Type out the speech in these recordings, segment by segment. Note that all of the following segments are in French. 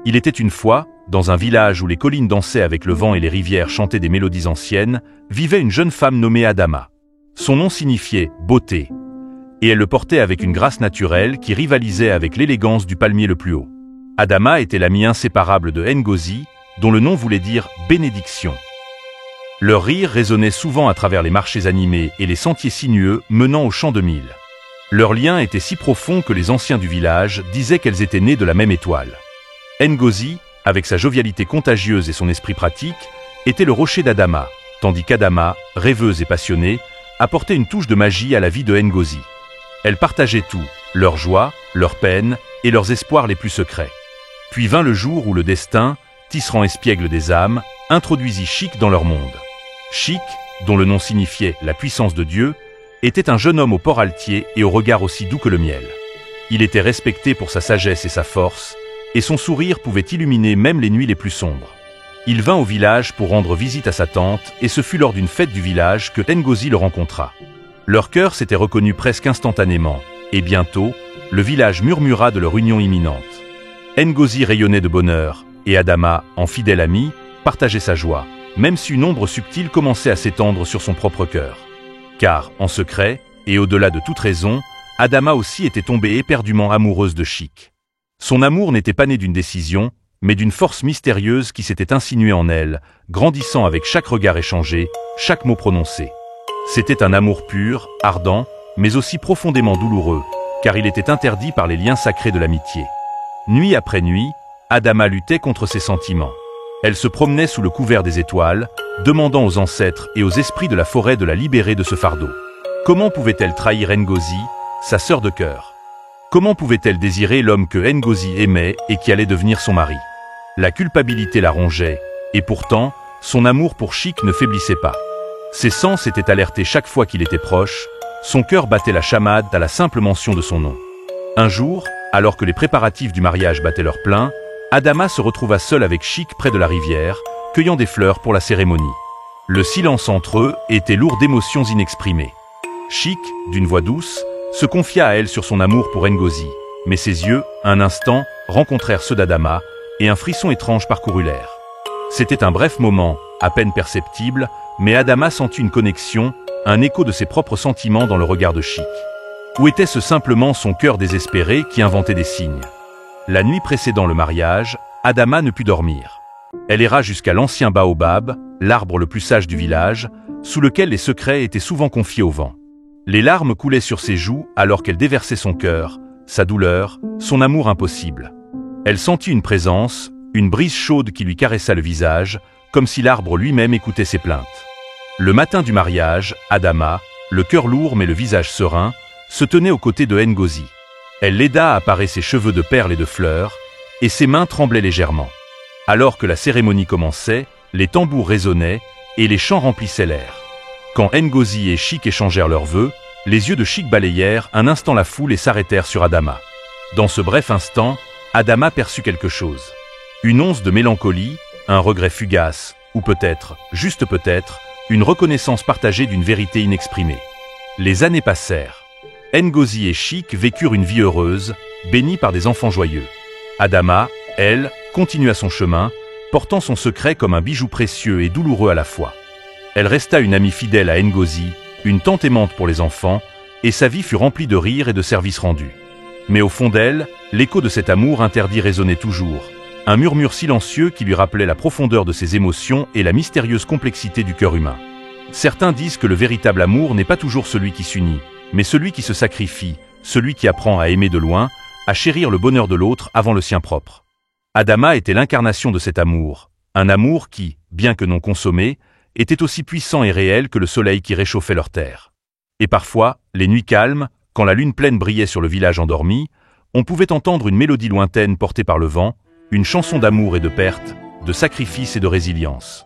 Il était une fois, dans un village où les collines dansaient avec le vent et les rivières chantaient des mélodies anciennes, vivait une jeune femme nommée Adama. Son nom signifiait « beauté », et elle le portait avec une grâce naturelle qui rivalisait avec l'élégance du palmier le plus haut. Adama était l'amie inséparable de Ngozi, dont le nom voulait dire « bénédiction ». Leur rire résonnait souvent à travers les marchés animés et les sentiers sinueux menant au champ de mil. Leur lien était si profond que les anciens du village disaient qu'elles étaient nées de la même étoile. Ngozi, avec sa jovialité contagieuse et son esprit pratique, était le rocher d'Adama, tandis qu'Adama, rêveuse et passionnée, apportait une touche de magie à la vie de Ngozi. Elles partageaient tout, leur joie, leurs peines et leurs espoirs les plus secrets. Puis vint le jour où le destin, tisserand espiègle des âmes, introduisit Chic dans leur monde. Chic, dont le nom signifiait la puissance de Dieu, était un jeune homme au port altier et au regard aussi doux que le miel. Il était respecté pour sa sagesse et sa force, et son sourire pouvait illuminer même les nuits les plus sombres. Il vint au village pour rendre visite à sa tante, et ce fut lors d'une fête du village que Ngozi le rencontra. Leur cœur s'était reconnu presque instantanément, et bientôt, le village murmura de leur union imminente. Ngozi rayonnait de bonheur, et Adama, en fidèle amie, partageait sa joie, même si une ombre subtile commençait à s'étendre sur son propre cœur. Car, en secret, et au-delà de toute raison, Adama aussi était tombée éperdument amoureuse de Chic. Son amour n'était pas né d'une décision, mais d'une force mystérieuse qui s'était insinuée en elle, grandissant avec chaque regard échangé, chaque mot prononcé. C'était un amour pur, ardent, mais aussi profondément douloureux, car il était interdit par les liens sacrés de l'amitié. Nuit après nuit, Adama luttait contre ses sentiments. Elle se promenait sous le couvert des étoiles, demandant aux ancêtres et aux esprits de la forêt de la libérer de ce fardeau. Comment pouvait-elle trahir Ngozi, sa sœur de cœur? Comment pouvait-elle désirer l'homme que Ngozi aimait et qui allait devenir son mari? La culpabilité la rongeait, et pourtant, son amour pour Chic ne faiblissait pas. Ses sens étaient alertés chaque fois qu'il était proche, son cœur battait la chamade à la simple mention de son nom. Un jour, alors que les préparatifs du mariage battaient leur plein, Adama se retrouva seule avec Chic près de la rivière, cueillant des fleurs pour la cérémonie. Le silence entre eux était lourd d'émotions inexprimées. Chic, d'une voix douce, se confia à elle sur son amour pour Ngozi, mais ses yeux, un instant, rencontrèrent ceux d'Adama, et un frisson étrange parcourut l'air. C'était un bref moment, à peine perceptible, mais Adama sentit une connexion, un écho de ses propres sentiments dans le regard de Chic. Ou était-ce simplement son cœur désespéré qui inventait des signes? La nuit précédant le mariage, Adama ne put dormir. Elle erra jusqu'à l'ancien baobab, l'arbre le plus sage du village, sous lequel les secrets étaient souvent confiés au vent. Les larmes coulaient sur ses joues alors qu'elle déversait son cœur, sa douleur, son amour impossible. Elle sentit une présence, une brise chaude qui lui caressa le visage, comme si l'arbre lui-même écoutait ses plaintes. Le matin du mariage, Adama, le cœur lourd mais le visage serein, se tenait aux côtés de Ngozi. Elle l'aida à parer ses cheveux de perles et de fleurs, et ses mains tremblaient légèrement. Alors que la cérémonie commençait, les tambours résonnaient et les chants remplissaient l'air. Quand Ngozi et Chic échangèrent leurs vœux, les yeux de Chic balayèrent un instant la foule et s'arrêtèrent sur Adama. Dans ce bref instant, Adama perçut quelque chose. Une once de mélancolie, un regret fugace, ou peut-être, juste peut-être, une reconnaissance partagée d'une vérité inexprimée. Les années passèrent. Ngozi et Chic vécurent une vie heureuse, bénie par des enfants joyeux. Adama, elle, continua son chemin, portant son secret comme un bijou précieux et douloureux à la fois. Elle resta une amie fidèle à Ngozi, une tante aimante pour les enfants, et sa vie fut remplie de rires et de services rendus. Mais au fond d'elle, l'écho de cet amour interdit résonnait toujours, un murmure silencieux qui lui rappelait la profondeur de ses émotions et la mystérieuse complexité du cœur humain. Certains disent que le véritable amour n'est pas toujours celui qui s'unit, mais celui qui se sacrifie, celui qui apprend à aimer de loin, à chérir le bonheur de l'autre avant le sien propre. Adama était l'incarnation de cet amour, un amour qui, bien que non consommé, était aussi puissant et réel que le soleil qui réchauffait leur terre. Et parfois, les nuits calmes, quand la lune pleine brillait sur le village endormi, on pouvait entendre une mélodie lointaine portée par le vent, une chanson d'amour et de perte, de sacrifice et de résilience.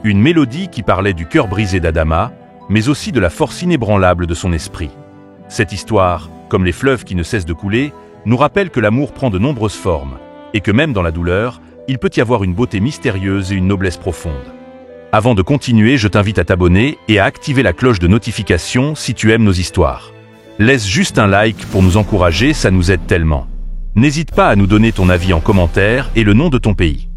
Une mélodie qui parlait du cœur brisé d'Adama, mais aussi de la force inébranlable de son esprit. Cette histoire, comme les fleuves qui ne cessent de couler, nous rappelle que l'amour prend de nombreuses formes, et que même dans la douleur, il peut y avoir une beauté mystérieuse et une noblesse profonde. Avant de continuer, je t'invite à t'abonner et à activer la cloche de notification si tu aimes nos histoires. Laisse juste un like pour nous encourager, ça nous aide tellement. N'hésite pas à nous donner ton avis en commentaire et le nom de ton pays.